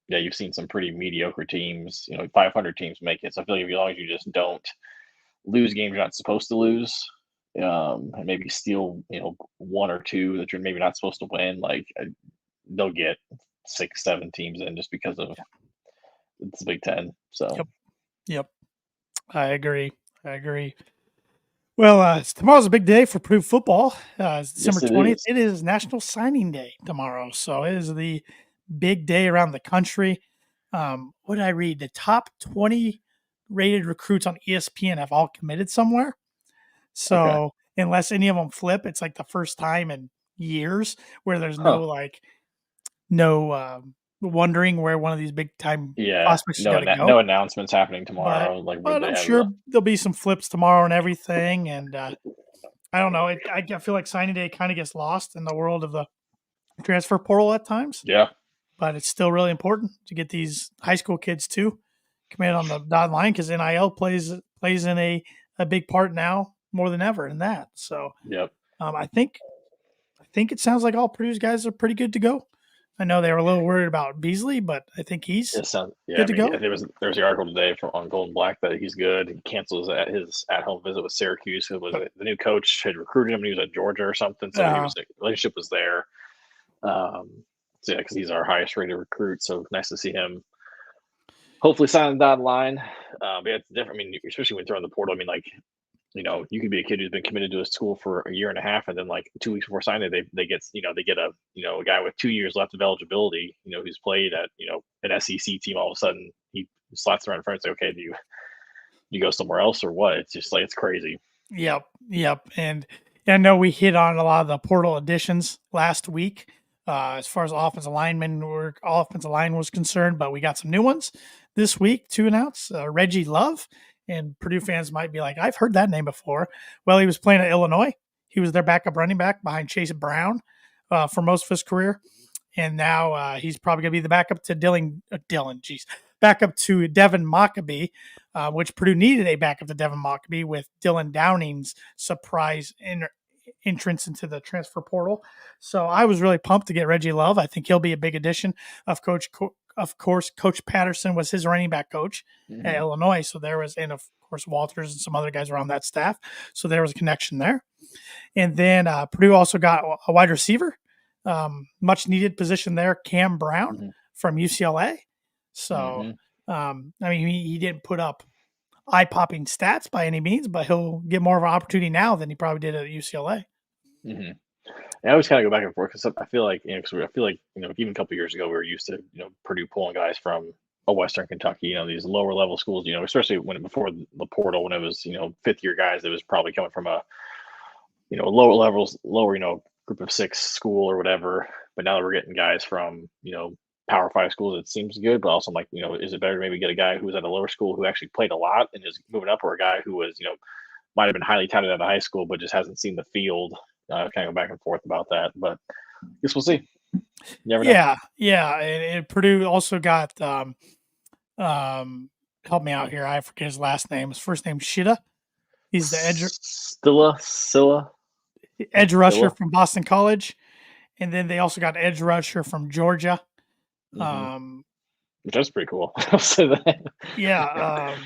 yeah, you've seen some pretty mediocre teams. 500 teams make it. So I feel like as long as you just don't lose games you're not supposed to lose, and maybe steal, one or two that you're maybe not supposed to win. Like they'll get 6, 7 teams in just because of it's the Big Ten. So Yep. Yep. I agree. I agree. Well, tomorrow's a big day for Purdue football. It's December yes, it 20th. is. It is National Signing Day tomorrow. So it is the big day around the country. What did I read? The top 20 rated recruits on ESPN have all committed somewhere. Okay. So unless any of them flip, it's like the first time in years where there's Huh. no wondering where one of these big time Yeah. prospects is No. going to go. No announcements happening But tomorrow. Like would but they I'm have sure a? there'll be some flips tomorrow and everything. And I don't know. I feel like signing day kind of gets lost in the world of the transfer portal at times, Yeah. but it's still really important to get these high school kids too committed on the dotted line because NIL plays in a big part now more than ever in that. So Yep. I think it sounds like all Purdue's guys are pretty good to go. I know they were a little worried about Beasley, but I think he's It sounds, yeah, I good to mean, go. there was the article today from on Golden Black that he's good. He cancels his at home visit with Syracuse. It was But the new coach had recruited him. He was at Georgia or something, so uh, the relationship was there. So yeah, because he's our highest rated recruit, so nice to see him. Hopefully, sign the dotted line. But yeah, it's different. I mean, especially when throwing the portal. I mean, like you could be a kid who's been committed to a school for a year and a half, and then like 2 weeks before signing, they get a guy with 2 years left of eligibility, who's played at an SEC team. All of a sudden, he slaps around in front and say, "Okay, do you go somewhere else or what?" It's just like it's crazy. yep. And I know we hit on a lot of the portal additions last week as far as offensive line was concerned, but we got some new ones this week to announce. Reggie Love, and Purdue fans might be like, I've heard that name before. Well, he was playing at Illinois. He was their backup running back behind Chase Brown for most of his career. And now he's probably going to be the backup to backup to Devin Mockabee, which Purdue needed a backup to Devin Mockabee with Dylan Downing's surprise entrance into the transfer portal. So I was really pumped to get Reggie Love. I think he'll be a big addition. Of course, Coach Patterson was his running back coach at Illinois. So and of course, Walters and some other guys were on that staff. So there was a connection there. And then Purdue also got a wide receiver, much needed position there, Cam Brown Mm-hmm. from UCLA. So, I mean, he didn't put up eye popping stats by any means, but he'll get more of an opportunity now than he probably did at UCLA. Mm-hmm. I always kind of go back and forth because I feel like even a couple years ago we were used to Purdue pulling guys from a Western Kentucky, these lower level schools, especially before the portal, when it was fifth year guys that was probably coming from a lower group of six school or whatever. But now that we're getting guys from Power Five schools, it seems good. But also, I'm like, is it better to maybe get a guy who was at a lower school who actually played a lot and is moving up, or a guy who was might have been highly touted out of high school but just hasn't seen the field? Kind of go back and forth about that, but I guess we'll see. You never know. Yeah. And Purdue also got help me out here. I forget his last name. His first name Shida. He's the edge rusher from Boston College, and then they also got edge rusher from Georgia. Which is pretty cool. I'll say that. Yeah.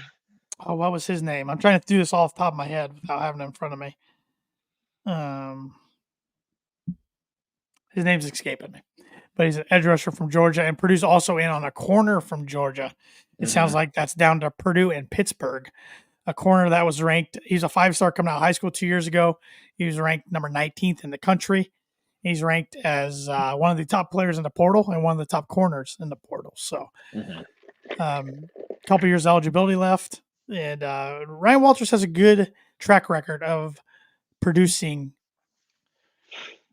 What was his name? I'm trying to do this off the top of my head without having it in front of me. His name's escaping me, but he's an edge rusher from Georgia, and Purdue's also in on a corner from Georgia. It sounds like that's down to Purdue and Pittsburgh. A corner that was ranked. He's a 5-star coming out of high school 2 years ago. He was ranked number 19th in the country. He's ranked as one of the top players in the portal and one of the top corners in the portal. So, a couple years eligibility left, and Ryan Walters has a good track record of producing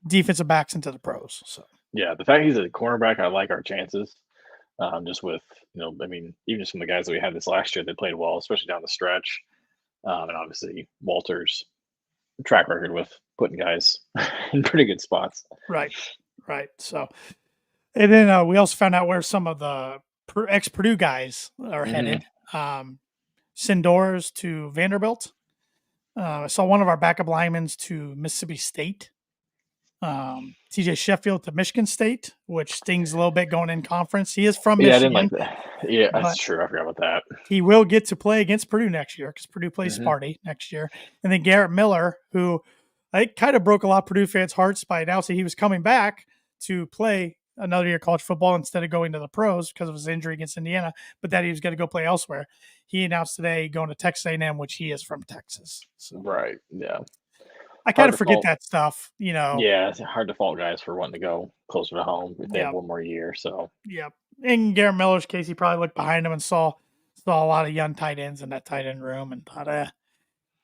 defensive backs into the pros. So yeah, the fact he's a cornerback, I like our chances. Just with I mean, even just from the guys that we had this last year, they played well, especially down the stretch. And obviously Walter's track record with putting guys in pretty good spots. Right. So, and then we also found out where some of the ex-Purdue guys are headed. Sindors to Vanderbilt. I saw one of our backup linemen to Mississippi State. TJ Sheffield to Michigan State, which stings a little bit going in conference. He is from Michigan. Yeah, I didn't like that. Yeah, that's true. I forgot about that. He will get to play against Purdue next year because Purdue plays Sparty next year. And then Garrett Miller, who I think kind of broke a lot of Purdue fans' hearts by announcing he was coming back to play another year of college football instead of going to the pros because of his injury against Indiana, but that he was going to go play elsewhere. He announced today going to Texas A&M, which he is from Texas. So. Right, yeah. I kind of forget that stuff, Yeah, it's hard to fault guys for wanting to go closer to home if they have one more year. So yeah. In Garrett Miller's case, he probably looked behind him and saw a lot of young tight ends in that tight end room and thought, let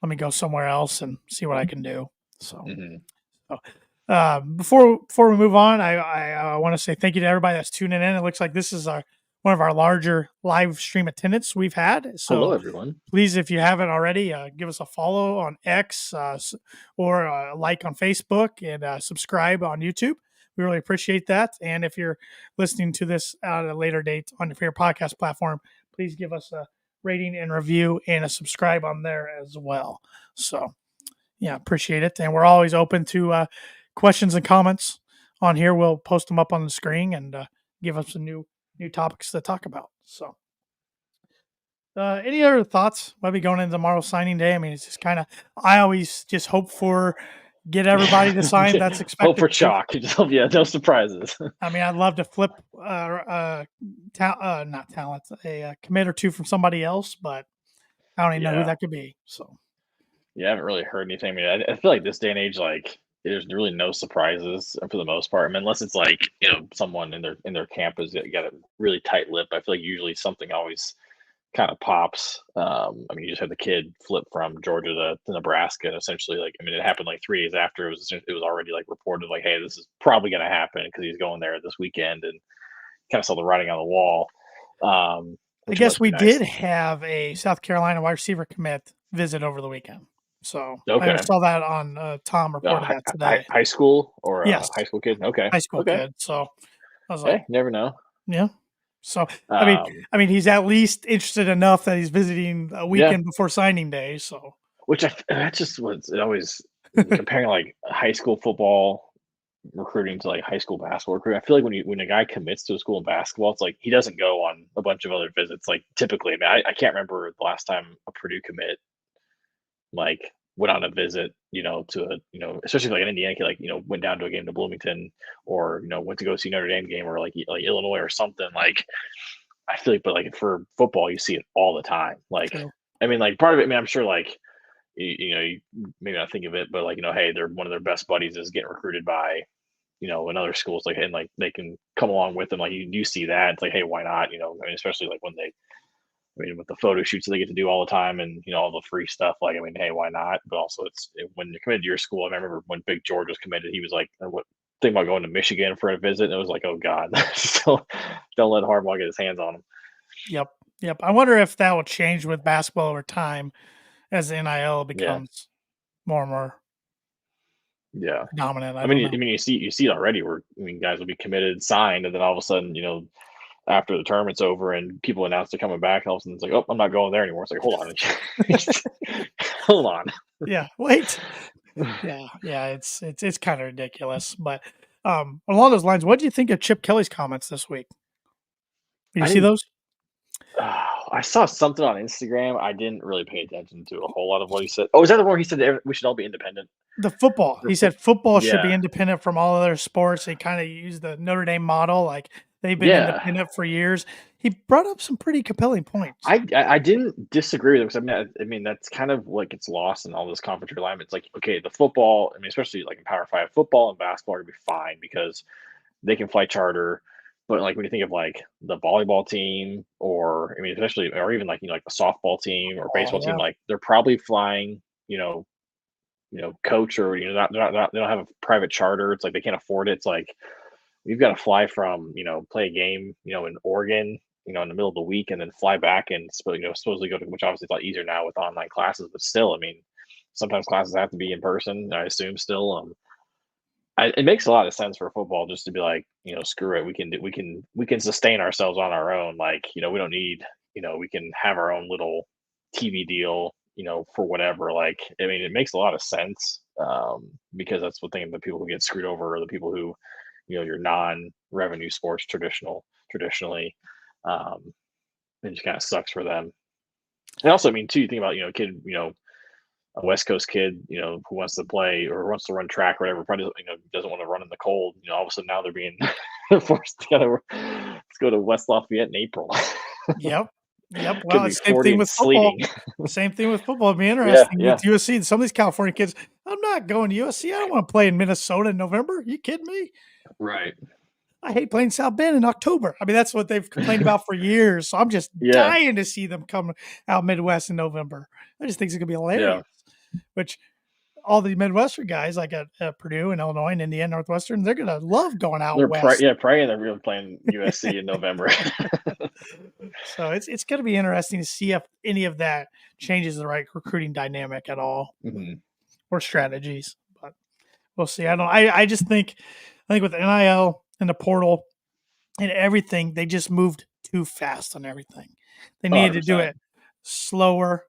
me go somewhere else and see what I can do. So, before we move on, I want to say thank you to everybody that's tuning in. It looks like this is one of our larger live stream attendants we've had. Hello, So everyone. please, if you haven't already, give us a follow on X or a like on Facebook and subscribe on YouTube. We really appreciate that. And if you're listening to this at a later date on your podcast platform, please give us a rating and review and a subscribe on there as well. So, yeah, appreciate it. And we're always open to questions and comments on here. We'll post them up on the screen and give us some new topics to talk about. So, any other thoughts? Maybe going into tomorrow's signing day. I mean, it's just kind of. I always just hope for get everybody to sign. That's Hope expected. for chalk. Yeah, no surprises. I mean, I'd love to flip not talent, a commit or two from somebody else, but I don't even know who Yeah. that could be. So, Yeah, I haven't really heard anything. I mean, I feel like this day and age, like there's really no surprises for the most part. I mean, unless it's like someone in their campus got a really tight lip. I feel like usually something always kind of pops. I mean, you just had the kid flip from Georgia to Nebraska, and essentially, like, I mean, it happened like 3 days after it was already like reported, like, hey, this is probably going to happen because he's going there this weekend, and kind of saw the writing on the wall. I Which guess must we be nice. did have a South Carolina wide receiver commit visit over the weekend. So I Okay. saw that on Tom reported that today. High school or Yes, high school kid? Okay. high school Okay. kid. So I was like, Hey, never know. yeah. So Um, I mean, he's at least interested enough that he's visiting a yeah, weekend before signing day. So which that's just what it always comparing like high school football recruiting to like high school basketball recruiting. I feel like when a guy commits to a school in basketball, it's like he doesn't go on a bunch of other visits. Like typically, I mean, I can't remember the last time a Purdue commit like went on a visit, to a, especially like an Indiana kid, like, went down to a game to Bloomington or, went to go see Notre Dame game or like Illinois or something. Like I feel like, but like for football, you see it all the time. Like, true. I mean, like part of it, I mean, I'm sure like, you maybe not think of it, but like, hey, they're one of their best buddies is getting recruited by, another schools like, and like they can come along with them. Like you see that it's like, hey, why not? I mean, especially like when they, I mean, with the photo shoots that they get to do all the time and, all the free stuff, like, I mean, hey, why not? But also when you're committed to your school, I remember when Big George was committed, he was like, what, thinking about going to Michigan for a visit. And it was like, oh God, so don't let Harbaugh get his hands on him. Yep. Yep. I wonder if that will change with basketball over time as NIL Yeah. becomes more and more Yeah. dominant. I I don't mean, know. you see it already where, I mean, guys will be committed, signed, and then all of a sudden, after the tournament's over and people announce they're coming back, all of a sudden it's like, oh, I'm not going there anymore. It's like, hold on. Hold on. Yeah. Wait. Yeah. Yeah. It's kind of ridiculous. But along those lines, what do you think of Chip Kelly's comments this week? Did you I see didn't those? I saw something on Instagram. I didn't really pay attention to a whole lot of what he said. Oh, is that the one he said that we should all be independent? The football. For He said football should be Yeah. independent from all other sports. He kind of used the Notre Dame model, like they've been Yeah. independent for years. He brought up some pretty compelling points. I didn't disagree with it because I mean that's kind of like it's lost in all this conference realignment. It's like, okay, the football, I mean, especially like in Power Five, football and basketball are gonna be fine because they can fly charter. But like when you think of like the volleyball team or I mean especially or even like like the softball team or Oh baseball team, yeah, like they're probably flying, coach or they don't have a private charter. It's like they can't afford it. It's like you've got to fly from play a game in Oregon in the middle of the week and then fly back and supposedly go to, which obviously is a lot easier now with online classes, but still, I mean, sometimes classes have to be in person, I assume still. It makes a lot of sense for football just to be like, screw it, we can sustain ourselves on our own. Like, we don't need, we can have our own little TV deal, for whatever. Like, I mean, it makes a lot of sense, because that's the thing, the people who get screwed over are the people who, your non-revenue sports traditionally, um, it just kind of sucks for them. And also, I mean, too, you think about, a kid, a West Coast kid, who wants to play or wants to run track or whatever, probably doesn't want to run in the cold. All of a sudden now they're being forced to let's go to West Lafayette in April. yep, yep. Could Well, be it's same 40 thing and with football. sleeting. Same thing with football. It'd be Yeah, interesting with yeah, USC. Some of these California kids, I'm not going to USC. I don't want to play in Minnesota in November. Are you kidding me? right. I hate playing South Bend in October. I mean, that's what they've complained about for years. So I'm just Yeah, dying to see them come out Midwest in November. I just think it's gonna be yeah, hilarious. Which all the Midwestern guys like at Purdue and Illinois and Indiana Northwestern, they're gonna love going out They're west. praying they're really playing USC in November. So it's going to be interesting to see if any of that changes the right recruiting dynamic at all Mhm. or strategies. But we'll see. I just think with NIL and the portal and everything, they just moved too fast on everything. They Oh, needed to do 100%. it slower,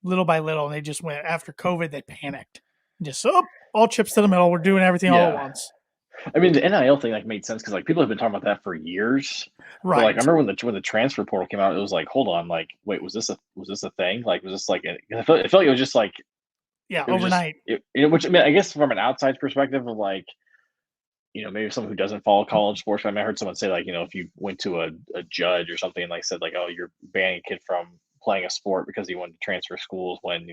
little by little, and they just went after COVID. They panicked, just all chips to the middle. We're doing everything all at Yeah. once. I mean, the NIL thing like made sense because like people have been talking about that for years. But like I Right? remember when the transfer portal came out, it was like, hold on, like, wait, was this a thing? Like, was this like it felt like it was just like Yeah, it was just overnight. which I mean, I guess from an outside perspective of like maybe someone who doesn't follow college sports. I mean, I heard someone say like, if you went to a judge or something and like said like, oh, you're banning a kid from playing a sport because he wanted to transfer schools when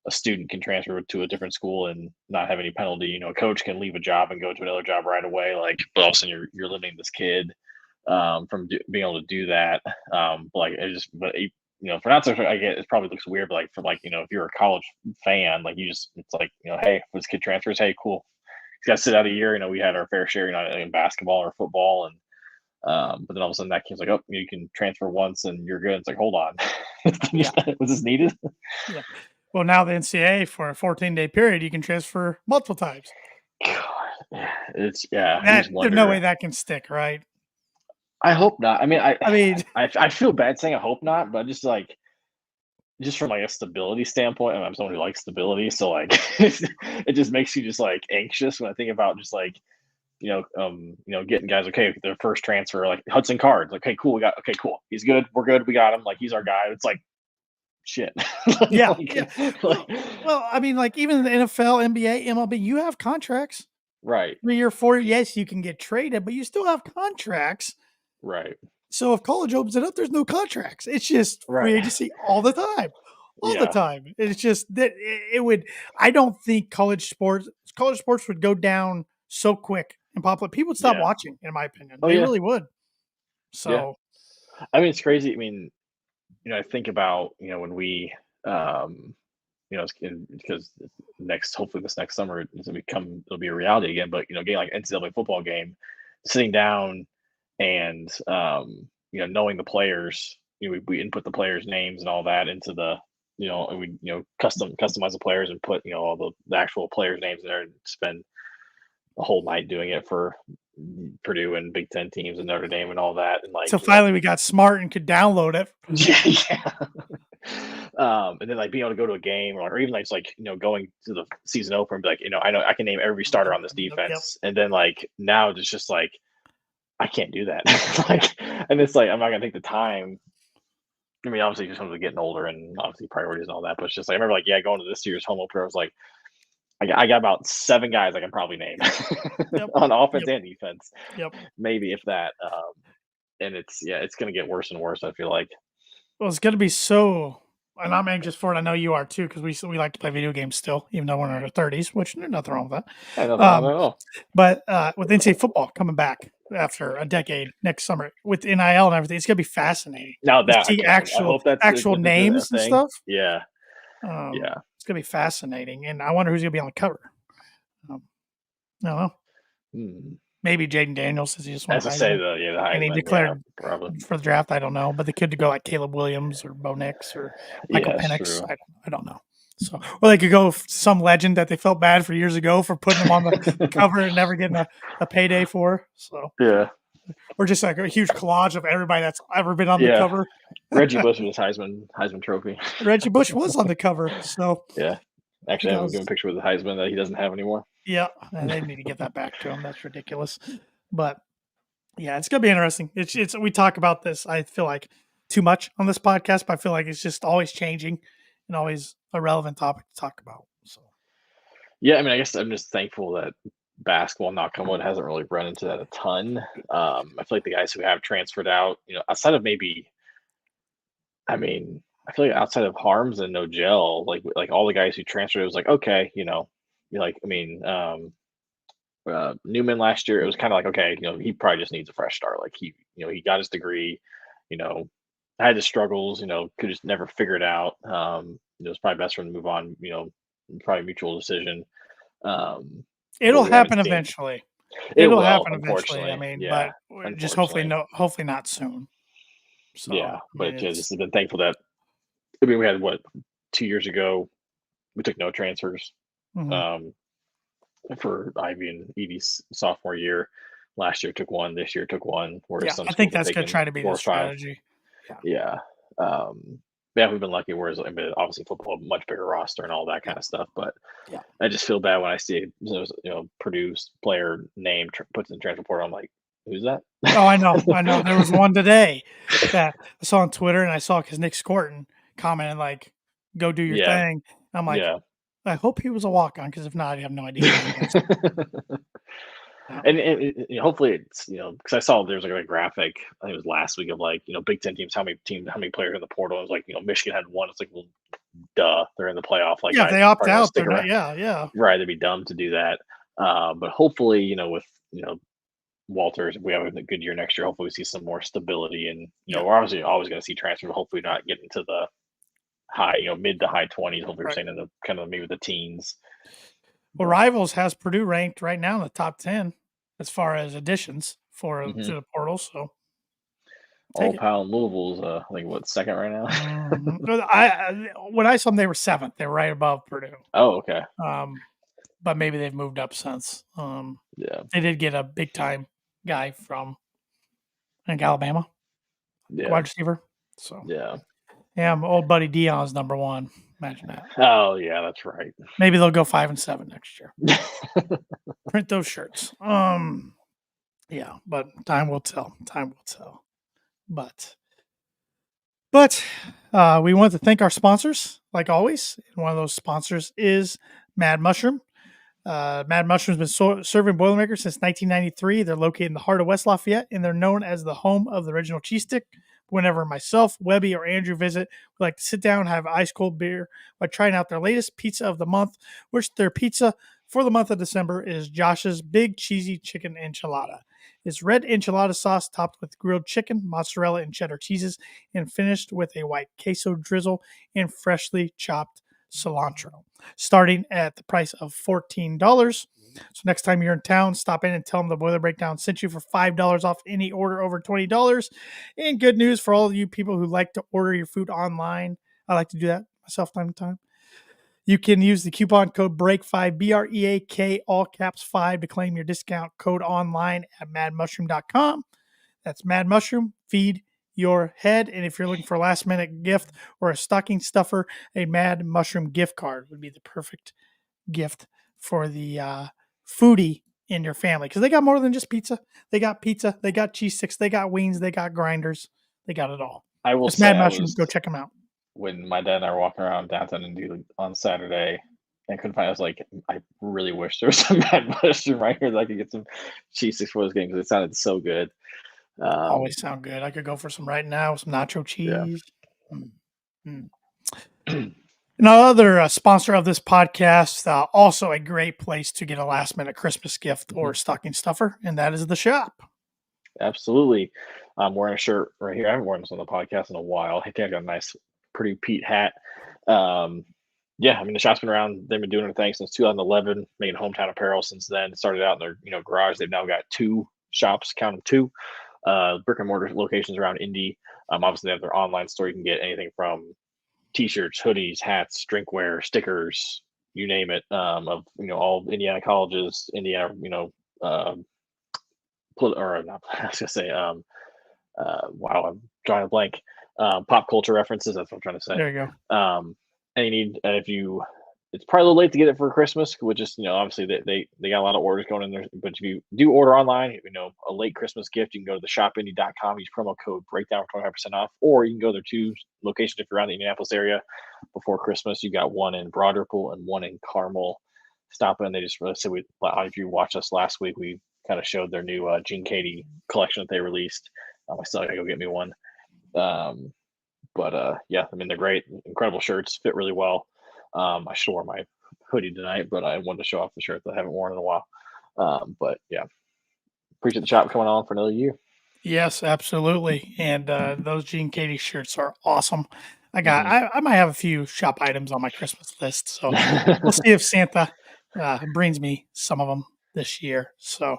a student can transfer to a different school and not have any penalty. A coach can leave a job and go to another job right away. Like, but all of a sudden you're limiting this kid from being able to do that. But like it just, but for an outsider, I get it probably looks weird. But like for like if you're a college fan, like it's like hey, if this kid transfers, hey, cool. He's got to sit out a year. We had our fair share, in basketball or football, and but then all of a sudden that kid's like, oh, you can transfer once and you're good. It's like, hold on, Yeah, was this needed? yeah. Well, now the NCAA for a 14-day period, you can transfer multiple times. God, it's yeah. You That just there's no way wonder. that can stick, right? I hope not. I mean, I I mean, I feel bad saying I hope not, but just from like a stability standpoint, and I'm someone who likes stability, so like it just makes you just like anxious when I think about just like getting guys okay their first transfer like Hudson Cards. Like, okay, cool, we got okay, cool, he's good, we're good, we got him, like he's our guy. It's like shit. yeah, yeah. like, Well, I mean, like even in the NFL, NBA, MLB, you have contracts. right, 3 or 4, yes, you can get traded, but you still have contracts. right, So if college opens it up, there's no contracts. It's just free right. agency all the time. All the Yeah, time. It's just that it would I don't think college sports would go down so quick and popular. People would stop yeah. watching, in my opinion. Oh They yeah, really would. yeah. So I mean, it's crazy. I mean, I think about when we because hopefully this next summer it'll be a reality again. But getting like NCAA football game, sitting down and knowing the players, we input the players' names and all that into the and we customize the players and put all the actual players' names in there and spend a whole night doing it for Purdue and Big Ten teams and Notre Dame and all that and like so finally we got smart and could download it. yeah, yeah. And then like being able to go to a game or even like just like going to the season opener and be like I know I can name every starter Yep, on this yep. defense, and then like now it's just like I can't do that. Yeah. like, and it's like I'm not gonna take the time. I mean, obviously, just comes with getting older and obviously priorities and all that. But it's just like I remember, like, yeah, going to this year's home opener, I was like, I got about 7 guys I can probably name Yep. on offense Yep. and defense, Yep. maybe if that. And it's gonna get worse and worse. I feel like. Well, it's gonna be so and I'm anxious for it. I know you are too, because we like to play video games still, even though we're in our 30s, which there's nothing wrong with Yeah, that. nothing wrong at all. But with NCAA football coming back after a decade next summer with NIL and everything, it's gonna be fascinating Now to that I see can't. I hope that's actual a names and thing. stuff. Yeah, yeah. It's gonna be fascinating, and I wonder who's gonna be on the cover. Um, I don't know. Hmm. Maybe Jaden Daniels, since he just won As the I say, Heisman, the and he Heisman. Yeah, declared probably. for the draft. I don't know, but they could go like Caleb Williams or Bo Nix or Michael Yeah, it's Penix. true. I don't know. So, or they could go some legend that they felt bad for years ago for putting them on the cover and never getting a payday for. So, Yeah, or just like a huge collage of everybody that's ever been on the yeah. cover. Reggie Bush with his Heisman Trophy. Reggie Bush was on the cover, so Yeah, actually, I that have a good was picture with the Heisman that he doesn't have anymore. yeah. And they need to get that back to him. That's ridiculous. But yeah, it's gonna be interesting. It's we talk about this. I feel like too much on this podcast, but I feel like it's just always changing and always a relevant topic to talk about. So Yeah, I mean, I guess I'm just thankful that basketball, knock on wood, hasn't really run into that a ton. I feel like the guys who have transferred out, outside of maybe, I mean, I feel like outside of Harms and No Gel, like all the guys who transferred, it was like okay, you're like, I mean, Newman last year, it was kind of like okay, he probably just needs a fresh start. Like he got his degree, you know, had his struggles, could just never figure it out. It's probably best for him to move on, probably mutual decision. But It'll we haven't happen seen eventually. it. It'll Will, happen eventually. I unfortunately, mean, yeah, but just unfortunately, hopefully not soon. So yeah. I mean, But yeah, it's just been thankful that I mean we had what 2 years ago we took no transfers. mhm. Um, for Ivy and Edie's sophomore year. Last year took one. This year took one. Whereas Yeah, some I think schools have that's gonna taken try to be 4 the or 5. strategy. Yeah, Yeah. Yeah, we've been lucky. Whereas I mean, obviously football, much bigger roster and all that yeah, kind of stuff. But yeah. I just feel bad when I see Purdue's player name puts in the transfer portal. I'm like, who's that? Oh, I know. There was one today that I saw on Twitter, and I saw because Nick Scorton commented like, "Go do your Yeah, thing." I'm like, yeah. I hope he was a walk on because if not, I have no idea who he is. Yeah, Hopefully it's because I saw there's like a graphic I think it was last week of like Big Ten teams how many players in the portal. It was like Michigan had one. It's like, well, duh, they're in the playoff. Like yeah. If guys they opt probably gonna out, stick they're not. around. Yeah, yeah, Right, they'd be dumb to do that. But hopefully with Walters, if we have a good year next year, hopefully we see some more stability. And yeah. we're obviously always going to see transfers. But hopefully not get into the high, mid to high 20s. Hopefully we're Right. saying in the kind of maybe the teens. Well, But Rivals has Purdue ranked right now in the top 10 as far as additions for mhm. to the portal. So take All it. Pal and Louisville's I think what, second right now. Well, when I saw them, they were seventh. They were right above Purdue. Oh, okay. Um, but maybe they've moved up since. Yeah, They did get a big time guy from I think Alabama, yeah, wide receiver. So yeah. yeah, my old buddy Dion's number one. Imagine that. Oh, yeah, that's right. Maybe they'll go 5-7 next year. Print those shirts. Yeah, but time will tell. Time will tell. But But we want to thank our sponsors, like always. And one of those sponsors is Mad Mushroom. Mad Mushroom's been serving Boilermakers since 1993. They're located in the heart of West Lafayette, and they're known as the home of the original cheese stick. Whenever myself, Webby, or Andrew visit, we like to sit down and have ice cold beer by trying out their latest pizza of the month, which their pizza for the month of December is Josh's Big Cheesy Chicken Enchilada. It's red enchilada sauce topped with grilled chicken, mozzarella, and cheddar cheeses, and finished with a white queso drizzle and freshly chopped cilantro, starting at the price of $14. So next time you're in town, stop in and tell them the Boiler Breakdown sent you for $5 off any order over $20. And good news for all of you people who like to order your food online. I like to do that myself time to time. You can use the coupon code BREAK5, BREAK, all caps 5, to claim your discount code online at madmushroom.com. That's Mad Mushroom. Feed your head. And if you're looking for a last minute gift or a stocking stuffer, a Mad Mushroom gift card would be the perfect gift for the foodie in your family because they got more than just pizza. They got pizza, they got cheese sticks, they got wings, they got grinders, they got it all. I will It's say Mad I Mushroom. Go was check them out. when my dad and I were walking around downtown and on Saturday and couldn't find. I was like, I really wish there was some Mad Mushroom right here that I could get some cheese sticks for this game because it sounded so good. Always Um, sound good. I could go for some right now, some nacho yeah. cheese. Mm, mm. Another sponsor of this podcast, also a great place to get a last minute Christmas gift or stocking stuffer, and that is the shop. Absolutely. I'm wearing a shirt right here. I haven't worn this on the podcast in a while. I think I got a nice, pretty Pete hat. Um, yeah, I mean the shop's been around. They've been doing their thing since 2011, making hometown apparel since then. It started out in their garage. They've now got 2 shops, count them two, brick and mortar locations around Indy. Obviously they have their online store. You can get anything from t-shirts, hoodies, hats, drinkware, stickers, you name it. Of all Indiana colleges, Indiana um, or not. I was gonna say wow, I'm drawing a blank. Pop culture references. That's what I'm trying to say. There you go. And you need if you, it's probably a little late to get it for Christmas, which is obviously they got a lot of orders going in there. But if you do order online, a late Christmas gift, you can go to the shopindy.com, use promo code breakdown for 25% off, or you can go to their 2 locations if you're around the Indianapolis area before Christmas. You got one in Broad Ripple and one in Carmel. Stop in. They just said if you watched us last week, we kind of showed their new Gene Katie collection that they released. I still gotta go get me one. Um, but yeah, I mean they're great, incredible shirts, fit really well. I should wear my hoodie tonight, but I wanted to show off the shirt that I haven't worn in a while. But yeah, appreciate the shop coming on for another year. Yes, absolutely. And those Gene Katie shirts are awesome. I might have a few shop items on my Christmas list, so we'll see if Santa brings me some of them this year. So,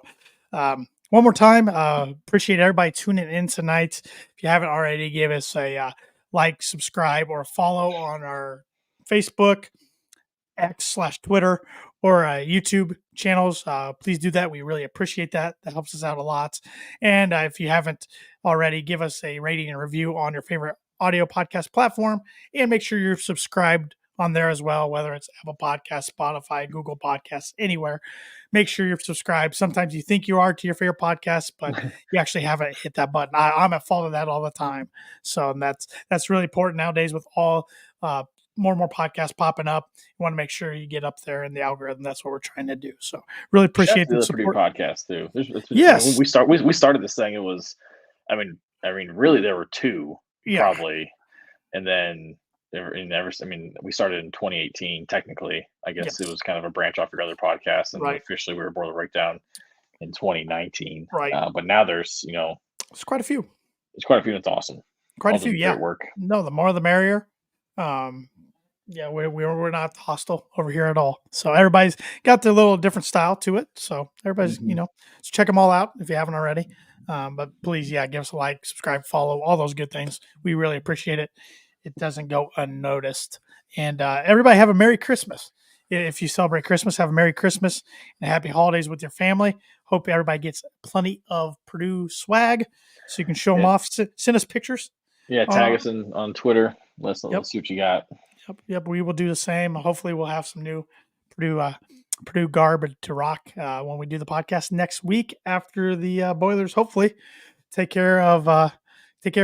one more time, appreciate everybody tuning in tonight. If you haven't already, give us a like, subscribe, or follow on our Facebook, X/Twitter, or YouTube channels. Please do that. We really appreciate that. That helps us out a lot. And if you haven't already, give us a rating and review on your favorite audio podcast platform, and make sure you're subscribed on there as well, whether it's Apple Podcasts, Spotify, Google Podcasts, anywhere. Make sure you're subscribed. Sometimes you think you are to your favorite podcast, but you actually haven't hit that button. I'm at fault of that all the time. So that's really important nowadays with all more and more podcasts popping up. You want to make sure you get up there in the algorithm. That's what we're trying to do. So really appreciate the Purdue support. podcast too. Yes. When we started this thing, it was, I mean, really there were two probably, and then we started in 2018 technically. I guess it was kind of a branch off your other podcast, and officially we were Boiler Breakdown in 2019. Right. But now there's it's quite a few. It's quite a few. It's awesome. Quite a few. Great work. No, the more the merrier. We're not hostile over here at all. So everybody's got their little different style to it. So everybody's, so check them all out if you haven't already. But please, give us a like, subscribe, follow, all those good things. We really appreciate it. It doesn't go unnoticed. And everybody have a Merry Christmas. If you celebrate Christmas, have a Merry Christmas and happy holidays with your family. Hope everybody gets plenty of Purdue swag so you can show them off. Send us pictures. Yeah, tag us on Twitter. Let's see what you got. Yep, we will do the same. Hopefully, we'll have some new Purdue garb to rock when we do the podcast next week after the Boilers. Hopefully, take care of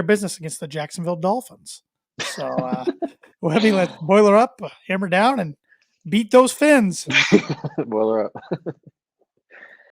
business against the Jacksonville Dolphins. So, let's boiler up, hammer down, and beat those Fins. Boiler up.